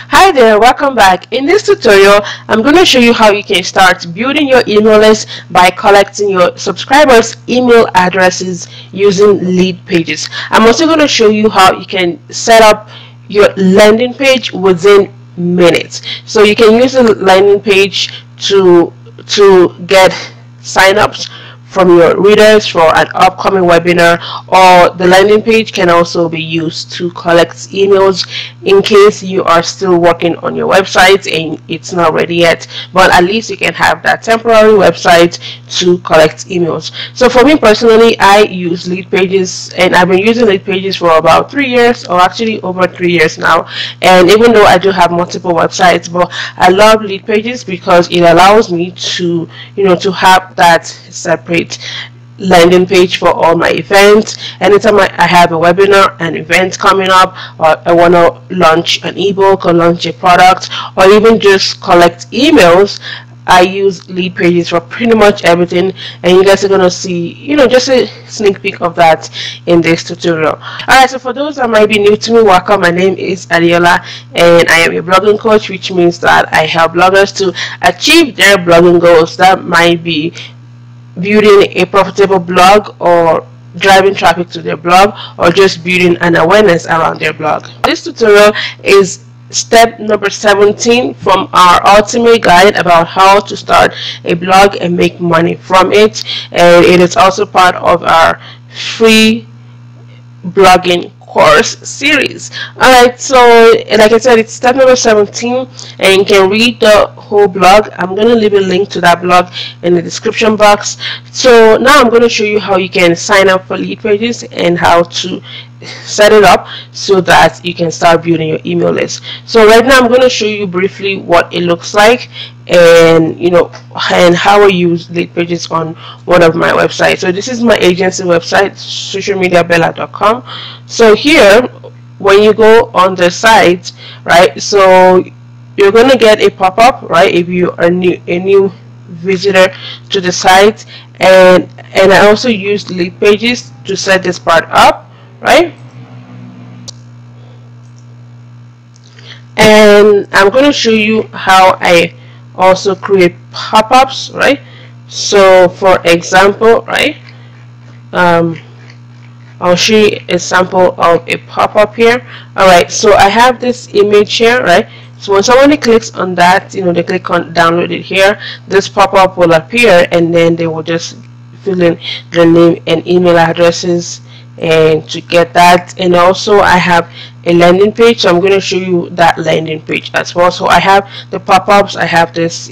Hi there, welcome back. In this tutorial, I'm going to show you how you can start building your email list by collecting your subscribers' email addresses using Leadpages. I'm also going to show you how you can set up your landing page within minutes. So you can use the landing page to get signups from your readers for an upcoming webinar, or the landing page can also be used to collect emails in case you are still working on your website and it's not ready yet, but at least you can have that temporary website to collect emails. So for me personally, I use Leadpages, and I've been using Leadpages for about 3 years, or actually over 3 years now. And even though I do have multiple websites, but I love Leadpages because it allows me to to have that separate landing page for all my events. Anytime I have a webinar, an event coming up, or I want to launch an ebook or launch a product, or even just collect emails, I use Leadpages for pretty much everything, and you guys are going to see just a sneak peek of that in this tutorial. Alright, so for those that might be new to me, welcome. My name is Adiola, and I am a blogging coach, which means that I help bloggers to achieve their blogging goals. That might be building a profitable blog, or driving traffic to their blog, or just building an awareness around their blog. This tutorial is step number 17 from our ultimate guide about how to start a blog and make money from it, and it is also part of our free blogging course series. Alright, so like I said, it's step number 17, and you can read the whole blog. I'm going to leave a link to that blog in the description box. So now I'm going to show you how you can sign up for Leadpages and how to set it up so that you can start building your email list. So right now I'm going to show you briefly what it looks like, and and how I use Leadpages on one of my websites. So this is my agency website, socialmediabella.com. So here, when you go on the site, right, so you're going to get a pop-up, right, if you are a new visitor to the site, and I also use Leadpages to set this part up, right? And I'm going to show you how I also create pop-ups, right? So for example, right, I'll show you a sample of a pop-up here. Alright, so I have this image here, right? So when somebody clicks on that, they click on download it here, this pop-up will appear, and then they will just fill in their name and email addresses, and to get that. And also I have a landing page, so I'm going to show you that landing page as well. So I have the pop-ups, I have this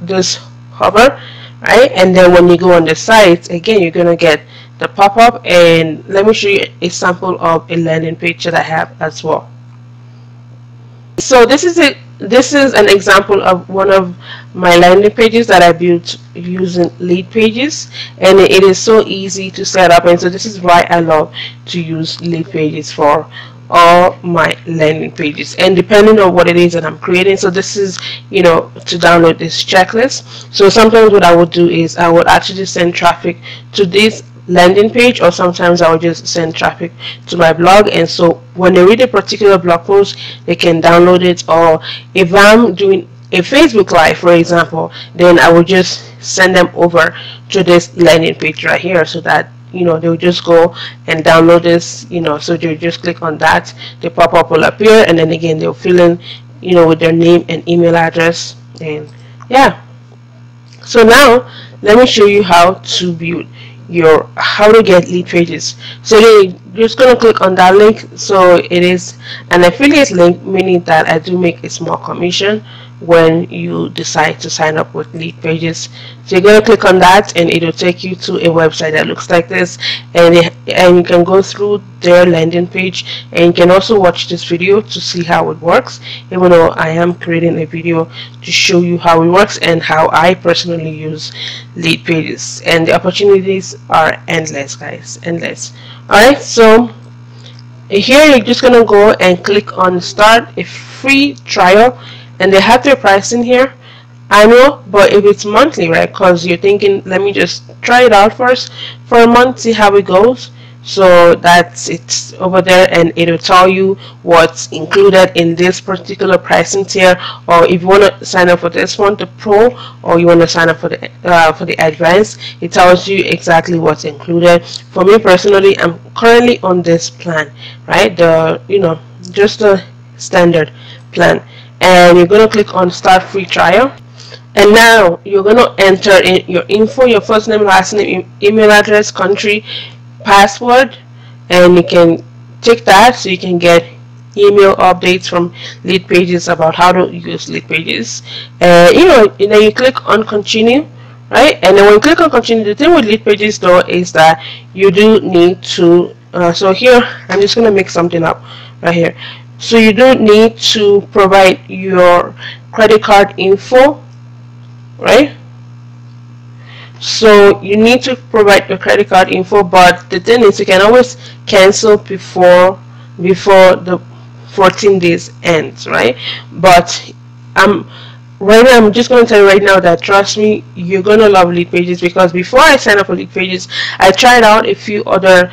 this hover, right, and then when you go on the site again, you're going to get the pop-up. And let me show you a sample of a landing page that I have as well. So this is an example of one of my landing pages that I built using Leadpages, and it is so easy to set up, and so this is why I love to use Leadpages for all my landing pages, and depending on what it is that I'm creating. So this is to download this checklist. So sometimes what I would do is I would actually send traffic to this landing page, or sometimes I will just send traffic to my blog, and so when they read a particular blog post, they can download it. Or if I'm doing a Facebook Live, for example, then I will just send them over to this landing page right here, so that they'll just go and download this. So they'll just click on that, the pop-up will appear, and then again they'll fill in with their name and email address. And yeah, so now let me show you how to build how to get Leadpages. So you're just going to click on that link. So it is an affiliate link, meaning that I do make a small commission when you decide to sign up with Leadpages. So you're going to click on that, and it will take you to a website that looks like this, and you can go through their landing page, and you can also watch this video to see how it works, even though I am creating a video to show you how it works and how I personally use Leadpages. And the opportunities are endless, guys, endless. Alright, so here you're just going to go and click on start a free trial, and they have their pricing here, annual, but if it's monthly, right, because you're thinking, let me just try it out first for a month, see how it goes, So that's it over there, and it will tell you what's included in this particular pricing tier. Or if you want to sign up for this one, the pro, or you want to sign up for the advanced, it tells you exactly what's included. For me personally, I'm currently on this plan, right? The just the standard plan, and you're going to click on start free trial. And now you're going to enter in your info, your first name, last name, email address, country, password, and you can tick that so you can get email updates from Leadpages about how to use Leadpages. And then you click on continue, right? And then when you click on continue, the thing with Leadpages though is that you do need to so here I'm just going to make something up right here. So you do need to provide your credit card info, right? So you need to provide your credit card info, but the thing is you can always cancel before the 14 days ends, right? But right now I'm just going to tell you right now that trust me, you're going to love Leadpages, because before I signed up for Leadpages, I tried out a few other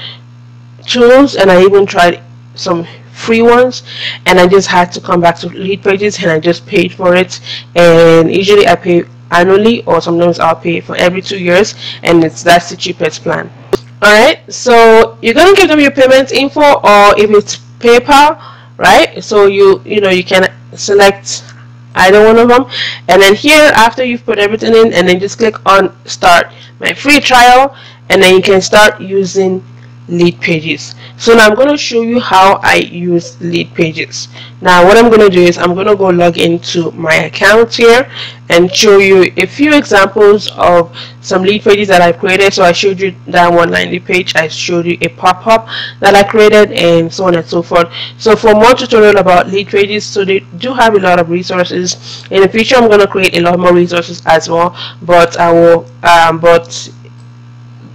tools, and I even tried some free ones, and I just had to come back to Leadpages, and I just paid for it. And usually I pay annually, or sometimes I'll pay for every 2 years, and that's the cheapest plan. Alright, so you're gonna give them your payment info, or if it's PayPal, right? So you can select either one of them, and then here after you've put everything in, and then just click on start my free trial, and then you can start using Leadpages. So now I'm going to show you how I use Leadpages. Now what I'm going to do is I'm going to go log into my account here and show you a few examples of some Leadpages that I created. So I showed you that 190 page, I showed you a pop-up that I created, and so on and so forth. So for more tutorial about Leadpages, so they do have a lot of resources. In the future I'm going to create a lot more resources as well, but I will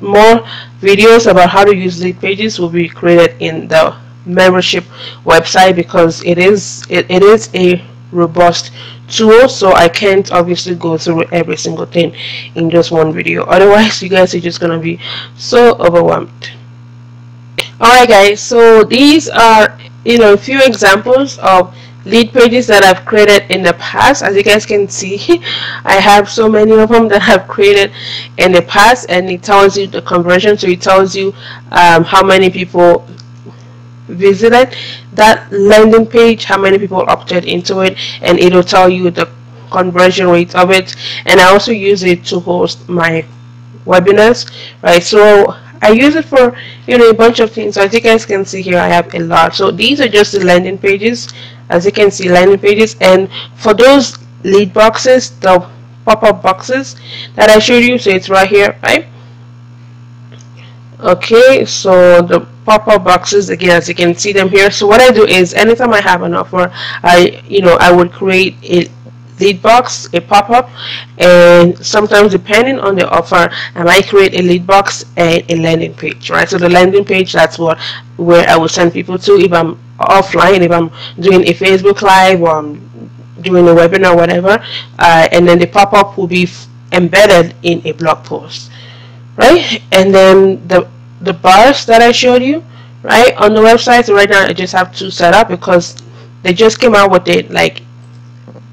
more videos about how to use Leadpages will be created in the membership website, because it is a robust tool, so I can't obviously go through every single thing in just one video. Otherwise you guys are just gonna be so overwhelmed. Alright guys, so these are a few examples of Leadpages that I've created in the past. As you guys can see, I have so many of them that I've created in the past, and it tells you the conversion. So it tells you how many people visited that landing page, how many people opted into it, and it will tell you the conversion rate of it. And I also use it to host my webinars, right? So I use it for a bunch of things. So as you guys can see here, I have a lot. So these are just the landing pages. As you can see, landing pages. And for those lead boxes, the pop-up boxes that I showed you, so it's right here, right? Okay, so the pop-up boxes, again, as you can see them here. So what I do is anytime I have an offer, I would create a lead box, a pop-up, and sometimes depending on the offer I might create a lead box and a landing page, right? So the landing page, that's where I will send people to if I'm offline, if I'm doing a Facebook Live, or I'm doing a webinar, whatever, and then the pop-up will be embedded in a blog post, right? And then the bars that I showed you, right, on the website. So right now I just have 2 set up because they just came out with it like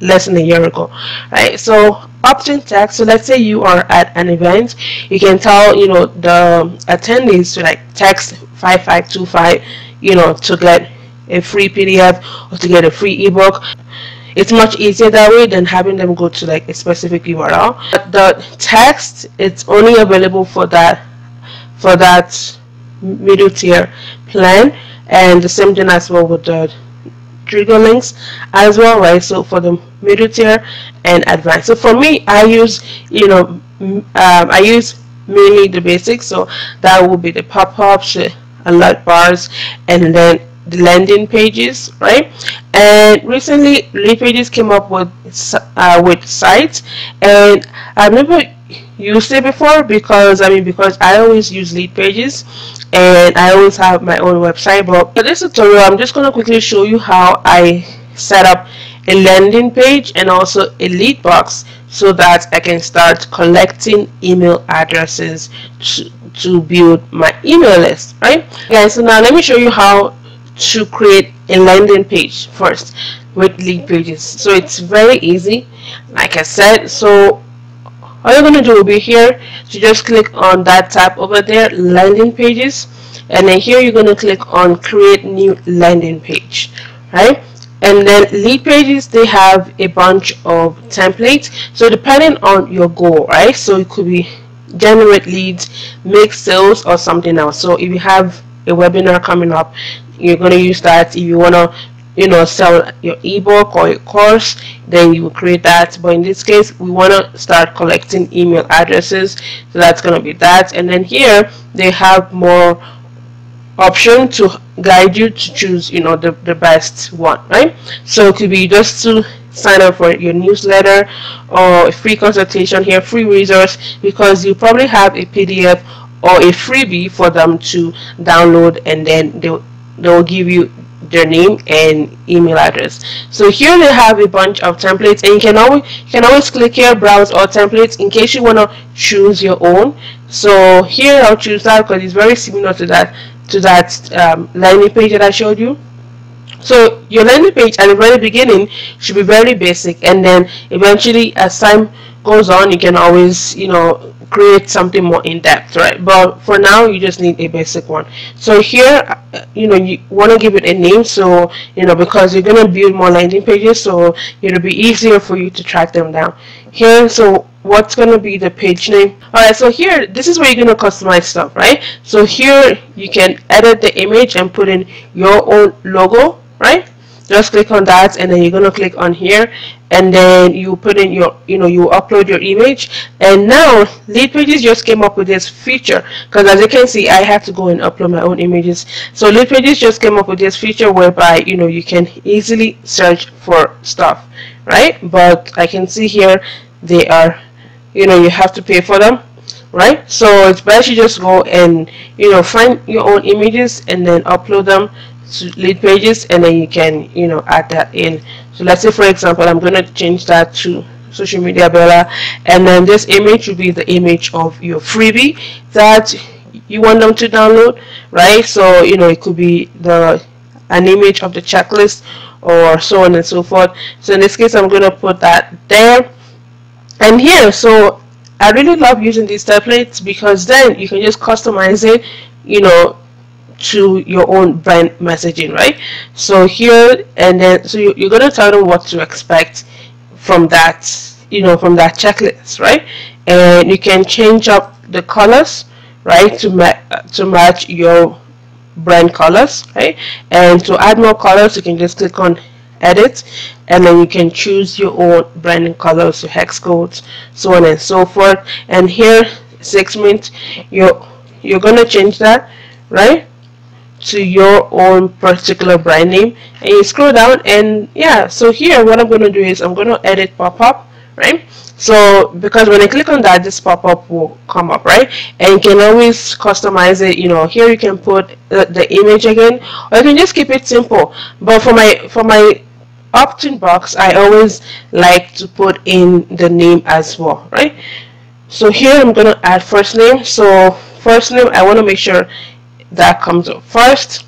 less than a year ago, right? So opt-in text. So let's say you are at an event, you can tell the attendees to like text 5525 to get a free PDF or to get a free ebook. It's much easier that way than having them go to like a specific URL. But the text, it's only available for that middle tier plan, and the same thing as well with the trigger links as well, right? So for the middle tier and advanced. So for me, I use I use mainly the basics. So that will be the pop-ups, alert bars, and then the landing pages, right? And recently Leadpages came up with sites, and I've never used it before because I always use Leadpages and I always have my own website. But for this tutorial, I'm just going to quickly show you how I set up a landing page and also a lead box so that I can start collecting email addresses to build my email list, right? Guys, so now let me show you how to create a landing page first with Leadpages. So it's very easy, like I said. So all you're going to do will be here to just click on that tab over there, landing pages, and then here you're going to click on create new landing page, right? And then Leadpages, they have a bunch of templates, so depending on your goal, right? So it could be generate leads, make sales, or something else. So if you have a webinar coming up, you're going to use that. If you want to sell your ebook or your course, then you will create that. But in this case, we want to start collecting email addresses, so that's going to be that. And then here they have more option to guide you to choose the best one, right? So it could be just to sign up for your newsletter or a free consultation here, free resource, because you probably have a PDF or a freebie for them to download, and then they'll give you their name and email address. So here they have a bunch of templates, and you can always click here, browse all templates, in case you want to choose your own. So here I'll choose that because it's very similar to that landing page that I showed you. So your landing page at the very beginning should be very basic, and then eventually as time goes on, you can always create something more in depth, right? But for now, you just need a basic one. So here you want to give it a name, so because you're going to build more landing pages, so it'll be easier for you to track them down here. So what's going to be the page name? Alright, so here, this is where you're going to customize stuff, right? So here you can edit the image and put in your own logo, right? Just click on that, and then you're going to click on here, and then you put in your you upload your image. And now Leadpages just came up with this feature, because as you can see, I have to go and upload my own images. So Leadpages just came up with this feature whereby you can easily search for stuff, right? But I can see here they are you have to pay for them, right? So it's best you just go and find your own images and then upload them to Leadpages, and then you can add that in. So let's say, for example, I'm going to change that to Social Media Bella, and then this image will be the image of your freebie that you want them to download, right? So it could be an image of the checklist or so on and so forth. So in this case, I'm going to put that there. And here, so I really love using these templates, because then you can just customize it to your own brand messaging, right? So here, and then so you're going to tell them what to expect from that from that checklist, right? And you can change up the colors, right, to match your brand colors, right? And to add more colors, you can just click on edit, and then you can choose your own branding colors, your hex codes, so on and so forth. And here, segment, you're going to change that, right, to your own particular brand name. And you scroll down, and yeah, so here what I'm going to do is I'm going to edit pop-up, right? So because when I click on that, this pop-up will come up, right? And you can always customize it. Here you can put the image again, or you can just keep it simple. But for my opt-in box, I always like to put in the name as well, right? So here I'm going to add first name. So first name, I want to make sure that comes up first,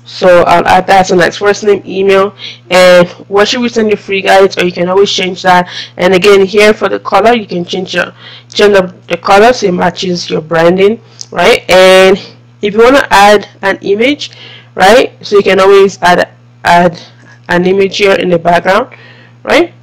so I'll add that. So that's first name, email, and what should we send you free guides, or you can always change that. And again, here for the color, you can change up the color so it matches your branding, right? And if you want to add an image, right, so you can always add an image here in the background, right?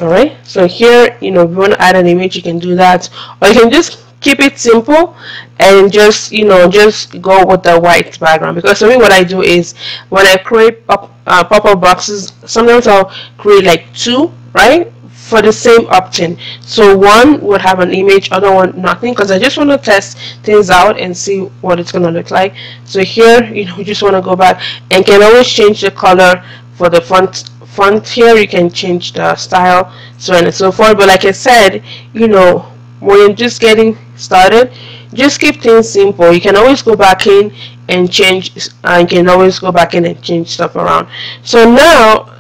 Alright, so here, if you want to add an image, you can do that, or you can just keep it simple and just just go with the white background. Because for me, what I do is when I create pop-up boxes, sometimes I'll create like two, right, for the same opt-in. So one would have an image, other one nothing, because I just want to test things out and see what it's going to look like. So here, you just want to go back and can always change the color for the font here. You can change the style, so on and so forth. But like I said, when you're just getting started, just keep things simple. You can always go back in and change, and you can always go back in and change stuff around. So now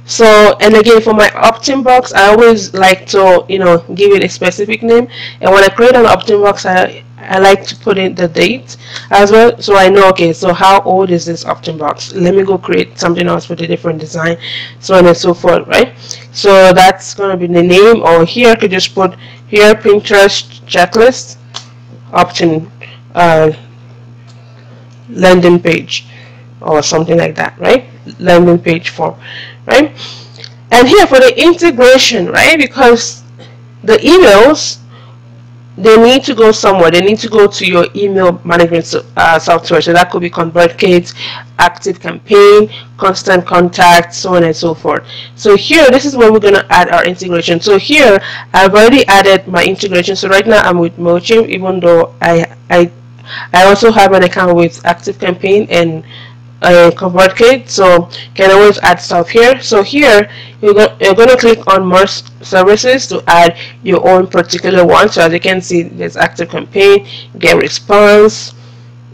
So, and again, for my opt-in box, I always like to, give it a specific name. And when I create an opt-in box, I like to put in the date as well, so I know, okay, so how old is this opt-in box? Let me go create something else with a different design, so on and so forth, right? So that's going to be the name. Or here I could just put here Pinterest checklist opt-in landing page or something like that, right? Landing page form, right? And here for the integration, right, because the emails, they need to go somewhere. They need to go to your email management software. So that could be Convertkit, Active Campaign, Constant Contact, so on and so forth. So here, this is where we're going to add our integration. So here, I've already added my integration. So right now, I'm with MailChimp, even though I also have an account with Active Campaign and Convertkit, so you can always add stuff here. So here you're going to click on more services to add your own particular one. So as you can see, there's Active Campaign, Get Response,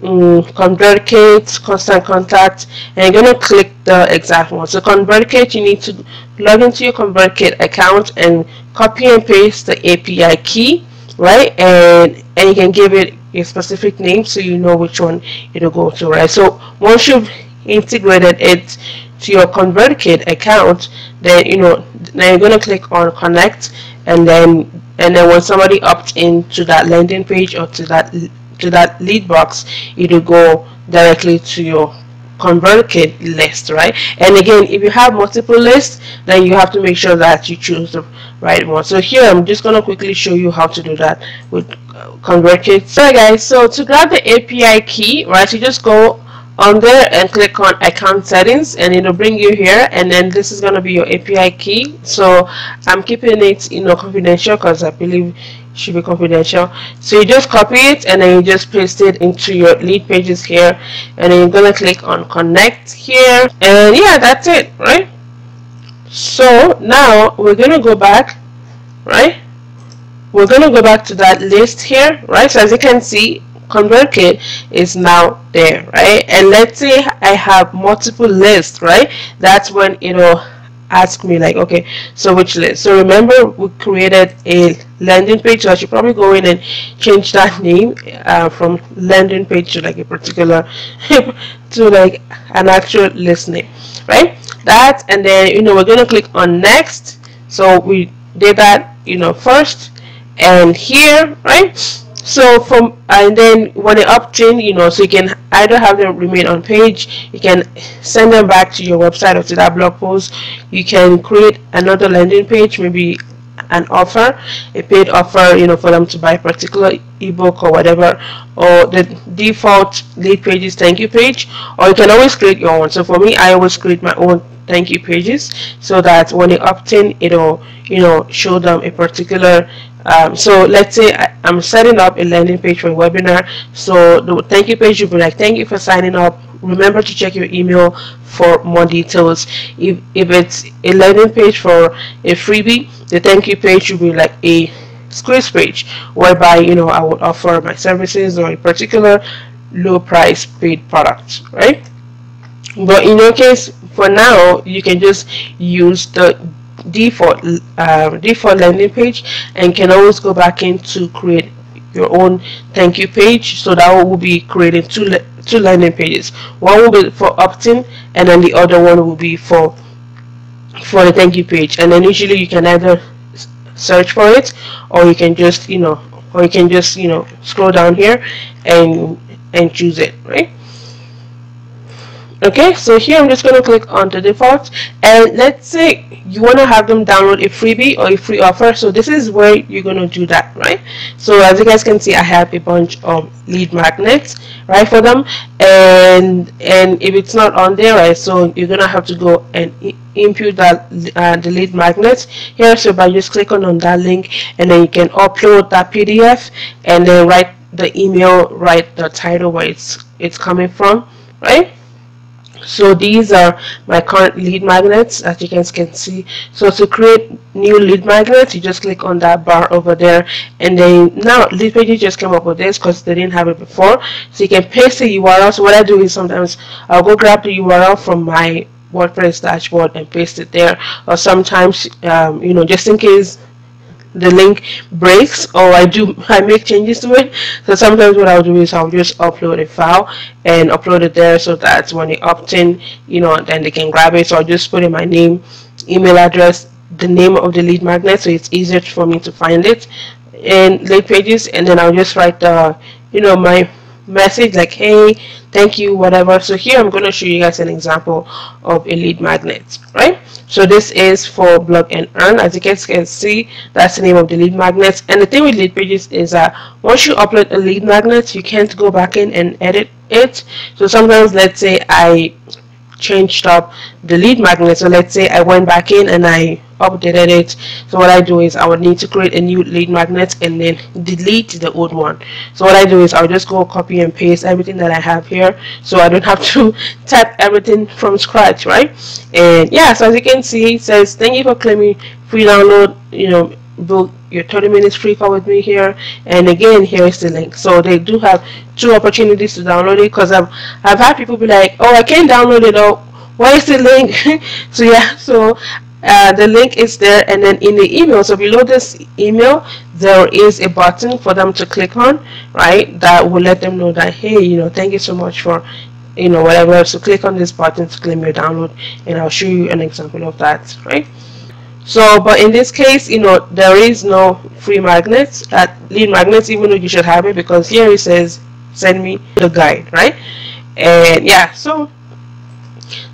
Convertkit, Constant Contact, and you're going to click the exact one. So Convertkit, you need to log into your Convertkit account and copy and paste the API key, right? And you can give it a specific name so you know which one it'll go to, right? So once you've integrated it to your Convertkit account, then now you're going to click on connect, and then when somebody opts into that landing page or to that lead box, it'll go directly to your Convertkit list, right? And again, if you have multiple lists, then you have to make sure that you choose the right one. So here I'm just going to quickly show you how to do that with Convertkit. So guys, so to grab the API key, right, you just go on there and click on account settings, and it'll bring you here, and then this is going to be your API key. So I'm keeping it confidential because I believe it should be confidential. So you just copy it and then you just paste it into your lead pages here, and then you're going to click on connect here, and yeah, that's it, right? So now we're going to go back, right? We're going to go back to that list here, right? So as you can see, Convertkit is now there, right? And let's say I have multiple lists, right? That's when it'll ask me like, okay, so which list? So remember, we created a landing page, so I should probably go in and change that name from landing page to like a particular to like an actual list name, right? That, and then we're going to click on next. So we did that first, and here, right? So and then when they opt in, so you can either have them remain on page, you can send them back to your website or to that blog post. You can create another landing page, maybe an offer, a paid offer, for them to buy a particular ebook or whatever, or the default lead pages thank you page, or you can always create your own. So for me, I always create my own thank you pages so that when they opt in, it'll show them a particular so let's say I'm setting up a landing page for a webinar. So the thank you page will be like, thank you for signing up, remember to check your email for more details. If it's a landing page for a freebie, the thank you page will be like a squeeze page whereby I would offer my services or a particular low price paid product, right? But in your case, for now, you can just use the default landing page, and can always go back in to create your own thank you page. So that will be creating two landing pages. One will be for opt-in, and then the other one will be for the thank you page. And then usually you can either search for it, or you can just scroll down here and choose it, right? Okay, so here I'm just going to click on the default, and let's say you want to have them download a freebie or a free offer. So this is where you're going to do that, right? So as you guys can see, I have a bunch of lead magnets, right, for them, and if it's not on there, right, so you're going to have to go and input that the lead magnets here. So by just clicking on that link, and then you can upload that PDF, and then write the email, write the title where it's coming from, right? So these are my current lead magnets, as you guys can see. So to create new lead magnets, you just click on that bar over there, and then now lead pages just came up with this because they didn't have it before. So you can paste the URL. So what I do is sometimes I'll go grab the URL from my WordPress dashboard and paste it there. Or sometimes just in case the link breaks or I make changes to it, so sometimes what I'll do is I'll just upload a file and upload it there, so that when they opt in, then they can grab it. So I'll just put in my name, email address, the name of the lead magnet, so it's easier for me to find it in Leadpages, and then I'll just write the my message like, hey, thank you, whatever. So here I'm going to show you guys an example of a lead magnet, right? So this is for Blog and Earn. As you guys can see, that's the name of the lead magnet. And the thing with Leadpages is that once you upload a lead magnet, you can't go back in and edit it. So sometimes, let's say I changed up the lead magnet, so let's say I went back in and I updated it. So what I do is I would need to create a new lead magnet and then delete the old one. So what I do is I'll just go copy and paste everything that I have here, so I don't have to type everything from scratch, right? And yeah, so as you can see, it says thank you for claiming free download, book your 30 minutes free call with me here. And again, here is the link. So they do have 2 opportunities to download it, because I've had people be like, oh, I can't download it, oh, where is the link? So yeah, so the link is there, and then in the email, so below this email there is a button for them to click on, right, that will let them know that, hey, thank you so much for whatever. So click on this button to claim your download, and I'll show you an example of that, right? So, but in this case, there is no free magnets, lead magnets, even though you should have it, because here it says send me the guide, right? And yeah, so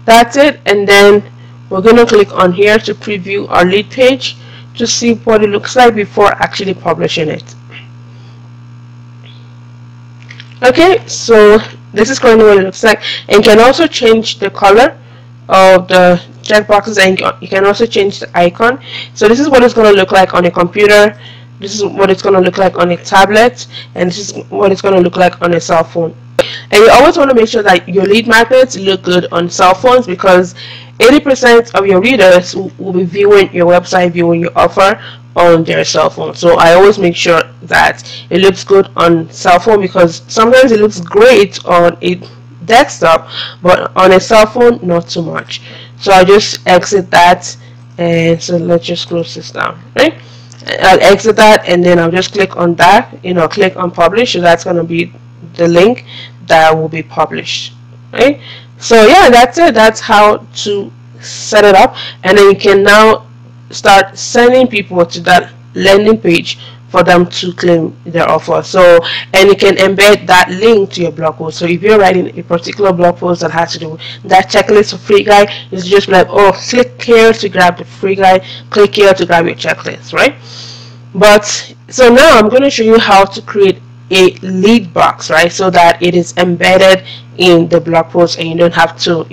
that's it. And then we're going to click on here to preview our lead page to see what it looks like before actually publishing it. Okay, so this is currently what it looks like, and you can also change the color of the checkboxes, and you can also change the icon. So this is what it's going to look like on a computer, this is what it's going to look like on a tablet, and this is what it's going to look like on a cell phone. And you always want to make sure that your lead magnets look good on cell phones, because 80% of your readers will be viewing your website, viewing your offer on their cell phone. So I always make sure that it looks good on cell phone, because sometimes it looks great on a desktop, but on a cell phone not too much. So I'll just exit that, and so let's just close this down, right? I'll exit that, and then I'll just click on that, click on publish, so that's going to be the link that will be published, right? So yeah, that's it. That's how to set it up, and then you can now start sending people to that landing page for them to claim their offer. So, and you can embed that link to your blog post. So if you're writing a particular blog post that has to do with that checklist or free guide, it's just like, oh, click here to grab the free guide, click here to grab your checklist, right? But so now I'm going to show you how to create a lead box, right, so that it is embedded in the blog post and you don't have to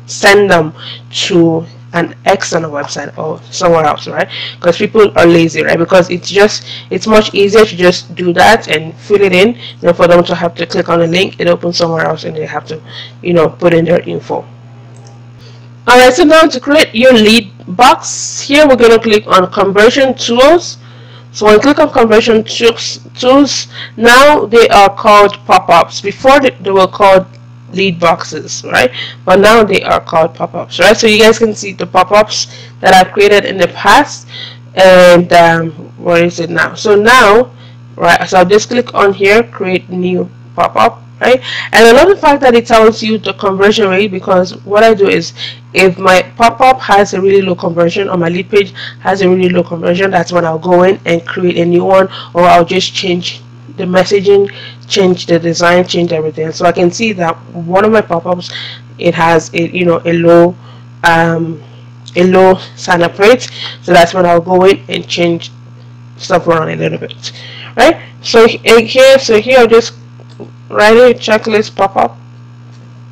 send them to an external website or somewhere else, right? Because people are lazy, right? Because it's much easier to just do that and fill it in than for them to have to click on a link, it opens somewhere else, and they have to put in their info. Alright, so now to create your lead box, here we're going to click on conversion tools. So when you click on conversion tools, now they are called pop-ups. Before they were called lead boxes, right? But now they are called pop-ups, right? So you guys can see the pop-ups that I've created in the past, and where is it now? So now, right, so I'll just click on here, create new pop-up, right? And I love the fact that it tells you the conversion rate, because what I do is, if my pop-up has a really low conversion or my lead page has a really low conversion, that's when I'll go in and create a new one, or I'll just change the messaging, change the design, change everything. So I can see that one of my pop-ups, it has a low sign up rate, so that's when I'll go in and change stuff around a little bit, right? So here I'll just write a checklist pop-up,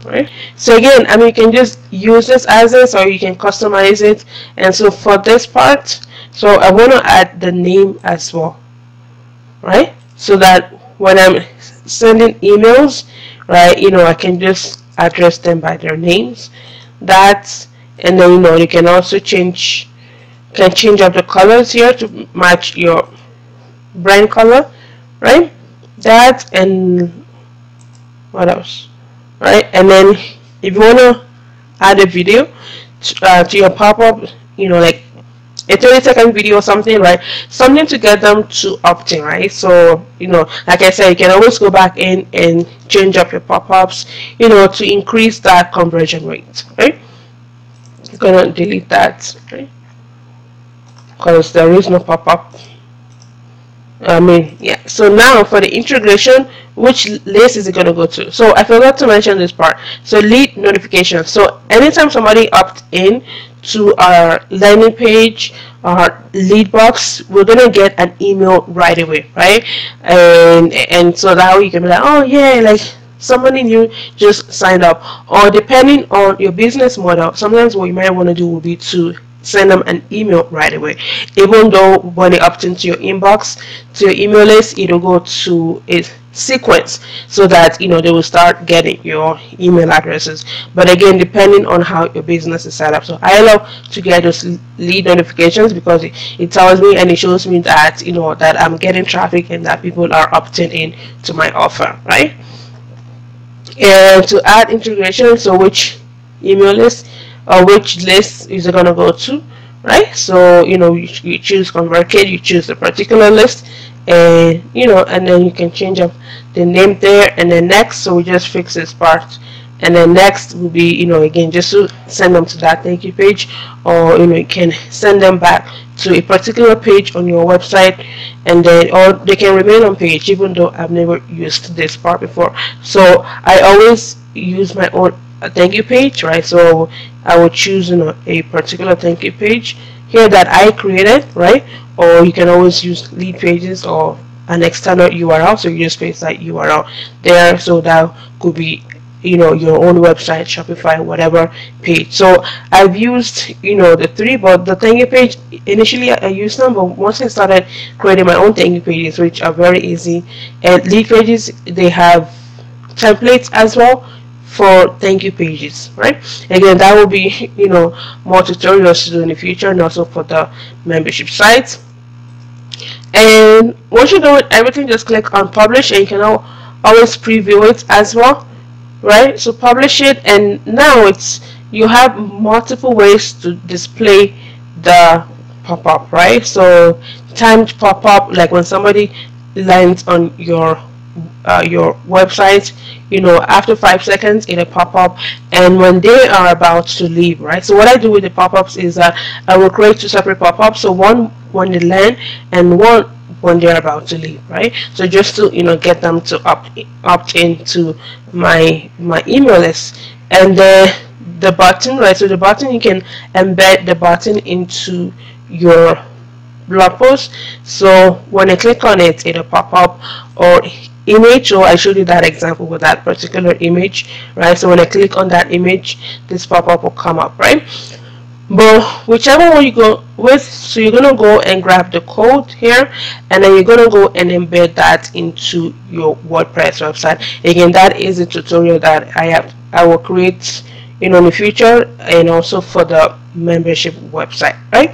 right? So again, you can just use this as is, or you can customize it. And so for this part, so I want to add the name as well, right? So that when I'm sending emails, right, I can just address them by their names. And then you can also change up the colors here to match your brand color, right? That, and what else, right? And then if you want to add a video to your pop-up, you know, like a 30-second video or something, right? Something to get them to opt in, right? So, you know, like I said, you can always go back in and change up your pop-ups, you know, to increase that conversion rate, right? You're gonna delete that, right? Because there is no pop-up. Yeah. So now for the integration, which list is it going to go to? So I forgot to mention this part. So lead notification. So anytime somebody opts in to our landing page, our lead box, we're going to get an email right away, right? And so that way you can be like, oh yeah, like somebody new just signed up. Or depending on your business model, sometimes what you might want to do will be to send them an email right away, even though when they opt into your inbox, to your email list, it'll go to a sequence so that, you know, they will start getting your email addresses. But again, depending on how your business is set up. So I love to get those lead notifications because it tells me and it shows me that, you know, that I'm getting traffic and that people are opting in to my offer, right? And to add integration, so which email list or which list is it going to go to, right? So, you know, you choose Convertkit, you choose a particular list, and, you know, and then you can change up the name there. And then next, so we just fix this part, and then next will be, you know, again, just to send them to that thank you page, or, you know, you can send them back to a particular page on your website, and then, or they can remain on page, even though I've never used this part before. So I always use my own thank you page, right? So I will choose, you know, a particular thank you page here that I created, right? Or you can always use lead pages or an external URL, so you just paste that URL there. So that could be, you know, your own website, Shopify, whatever page. So I've used, you know, the three, but the thank you page, initially I used them, but once I started creating my own thank you pages, which are very easy, and lead pages, they have templates as well for thank you pages, right? Again, that will be, you know, more tutorials to do in the future, and also for the membership sites. And once you're done with everything, just click on publish, and you can always preview it as well, right? So publish it, and now you have multiple ways to display the pop-up, right? So timed pop-up, like when somebody lands on your website, you know, after 5 seconds it'll pop up, and when they are about to leave, right? So what I do with the pop-ups is that I will create 2 separate pop-ups, so one when they land and one when they're about to leave, right? So just to, you know, get them to opt into my email list. And the button, right? So the button, you can embed the button into your blog post, so when I click on it, it'll pop up, or image. So I showed you that example with that particular image, right? So when I click on that image, this pop-up will come up, right? But whichever one you go with, so you're gonna go and grab the code here, and then you're gonna go and embed that into your WordPress website. Again, that is a tutorial that I will create, you know, in the future, and also for the membership website, right?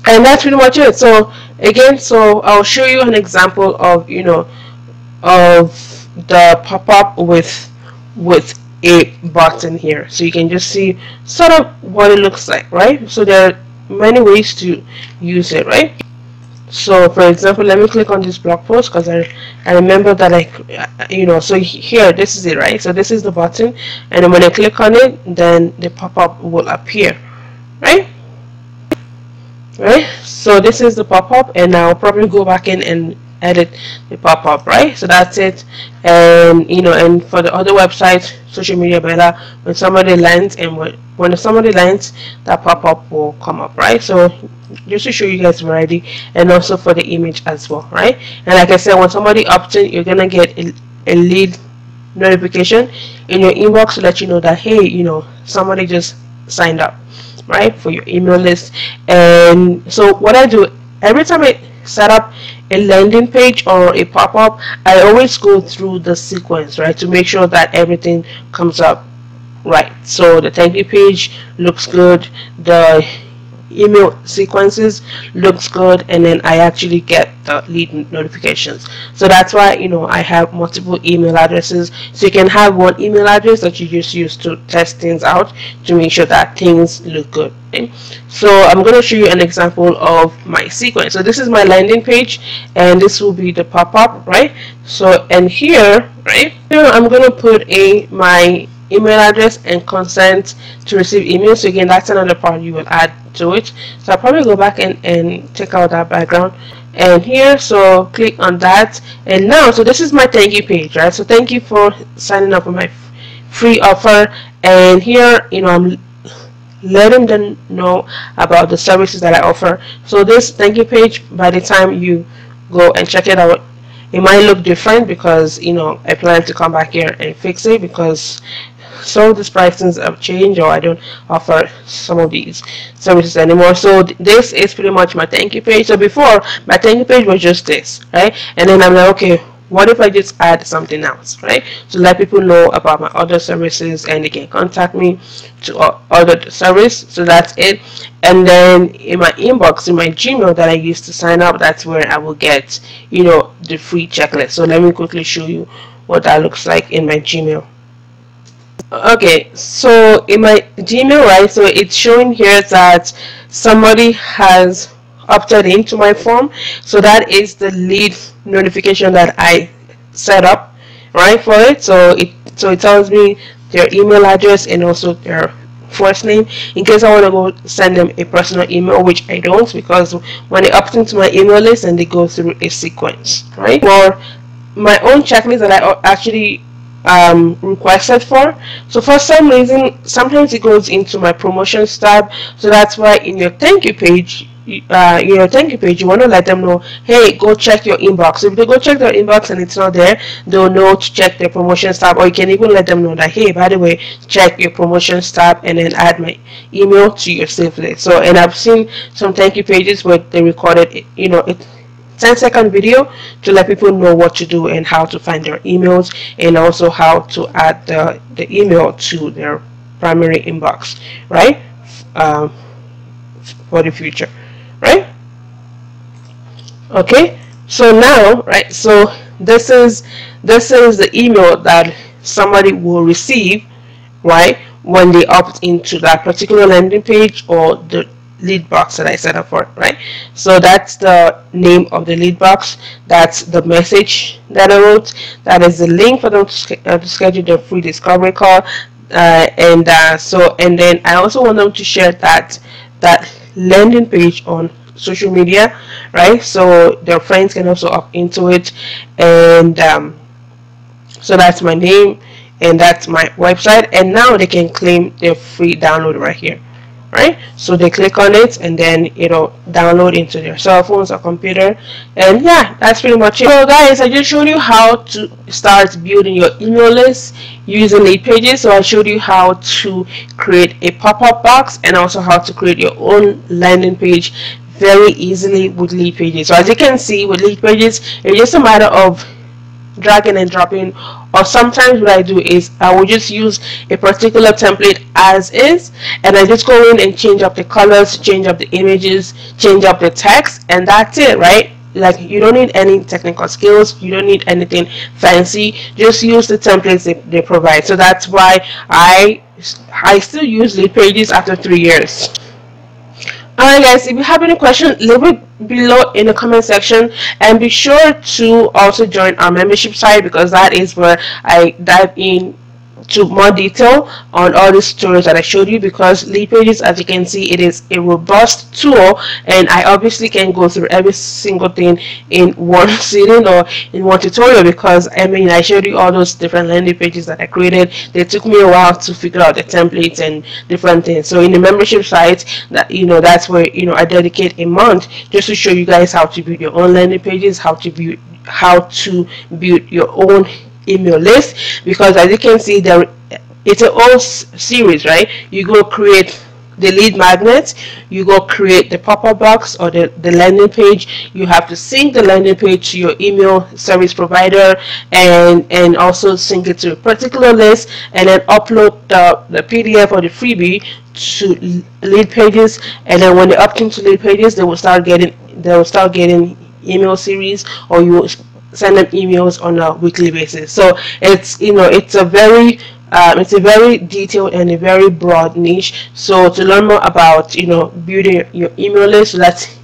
And that's pretty much it. So again, so I'll show you an example of, you know, of the pop-up with a button here, so you can just see sort of what it looks like, right? So there are many ways to use it, right? So for example, let me click on this blog post, because I remember that you know, so here, this is it, right? So this is the button, and then when I click on it, then the pop-up will appear, right? So this is the pop-up, and I'll probably go back in and edit the pop-up, right? So that's it. And, you know, and for the other websites, Social Media Beta, when somebody lands, and when somebody lands, that pop-up will come up, right? So just to show you guys already, and also for the image as well, right? And like I said, when somebody opts in, you're gonna get a lead notification in your inbox to let you know that, hey, you know, somebody just signed up, right, for your email list. And so what I do every time I set up a landing page or a pop-up, I always go through the sequence, right, to make sure that everything comes up right. So the thank you page looks good, the email sequences looks good, and then I actually get the lead notifications. So that's why, you know, I have multiple email addresses. So you can have one email address that you just use to test things out to make sure that things look good. Okay? So I'm going to show you an example of my sequence. So this is my landing page, and this will be the pop-up, right? So, and here, right here, I'm going to put my email address and consent to receive emails. So again, that's another part you will add to it. So I'll probably go back and take out that background, and here, so click on that, and now, so this is my thank you page, right? So thank you for signing up for my free offer, and here, you know, I'm letting them know about the services that I offer. So this thank you page, by the time you go and check it out, it might look different because, you know, I plan to come back here and fix it because so these pricings have changed, or I don't offer some of these services anymore. So this is pretty much my thank you page. So before, my thank you page was just this, right? And then I'm like, okay, what if I just add something else, right? To let people know about my other services, and they can contact me to order the service. So that's it. And then in my inbox, in my Gmail that I used to sign up, that's where I will get, you know, the free checklist. So let me quickly show you what that looks like in my Gmail. Okay, so in my Gmail, right, so it's showing here that somebody has opted into my form. So that is the lead notification that I set up, right, for it. So it tells me their email address and also their first name, in case I want to go send them a personal email, which I don't, because when they opt into my email list and they go through a sequence, right? Or my own checklist that I actually requested for. So for some reason, sometimes it goes into my promotions tab. So that's why in your thank you page, you want to let them know, hey, go check your inbox. So if they go check their inbox and it's not there, they'll know to check their promotions tab. Or you can even let them know that, hey, by the way, check your promotions tab, and then add my email to your saved list. So, and I've seen some thank you pages where they recorded, you know, 10-second video to let people know what to do and how to find their emails, and also how to add the email to their primary inbox, right? For the future, right? Okay, so now, right, so this is the email that somebody will receive, right, when they opt into that particular landing page or the lead box that I set up for it, right? So that's the name of the lead box. That's the message that I wrote. That is the link for them to schedule their free discovery call. And then I also want them to share that landing page on social media, right? So their friends can also opt into it. And so that's my name, and that's my website. And now they can claim their free download right here. Right, so they click on it, and then it'll download into their cell phones or computer. And yeah, that's pretty much it. So guys, I just showed you how to start building your email list using Leadpages. So I showed you how to create a pop-up box, and also how to create your own landing page very easily with Leadpages. So as you can see, with Leadpages, it's just a matter of dragging and dropping. Or sometimes what I do is I will just use a particular template as is, and I just go in and change up the colors, change up the images, change up the text, and that's it, right? Like, you don't need any technical skills, you don't need anything fancy, just use the templates they provide. So that's why I still use Leadpages after 3 years. Alright guys, if you have any questions, leave it below in the comment section, and be sure to also join our membership site, because that is where I dive in to more detail on all the tutorials that I showed you. Because Leadpages, as you can see, it is a robust tool, and I obviously can go through every single thing in one sitting or in one tutorial, because I mean, I showed you all those different landing pages that I created. They took me a while to figure out the templates and different things. So in the membership site, that, you know, that's where, you know, I dedicate a month just to show you guys how to build your own landing pages, how to build your own email list. Because as you can see, it's a whole series, right? You go create the lead magnet, you go create the pop-up box or the landing page. You have to sync the landing page to your email service provider, and also sync it to a particular list, and then upload the PDF or the freebie to Leadpages. And then when they opt into Leadpages, they will start getting email series, or you will send them emails on a weekly basis. So it's it's a very detailed and a very broad niche. So to learn more about building your email list, that's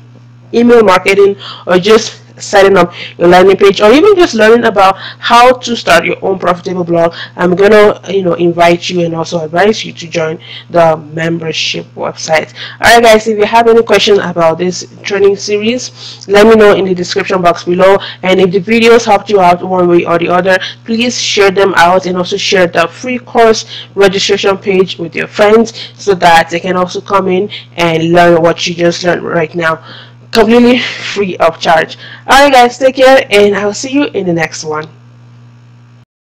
email marketing, or just setting up your landing page, or even just learning about how to start your own profitable blog, I'm gonna invite you and also advise you to join the membership website. Alright guys, if you have any questions about this training series, let me know in the description box below. And if the videos helped you out one way or the other, please share them out, and also share the free course registration page with your friends, so that they can also come in and learn what you just learned right now, completely free of charge. Alright guys, take care, and I'll see you in the next one.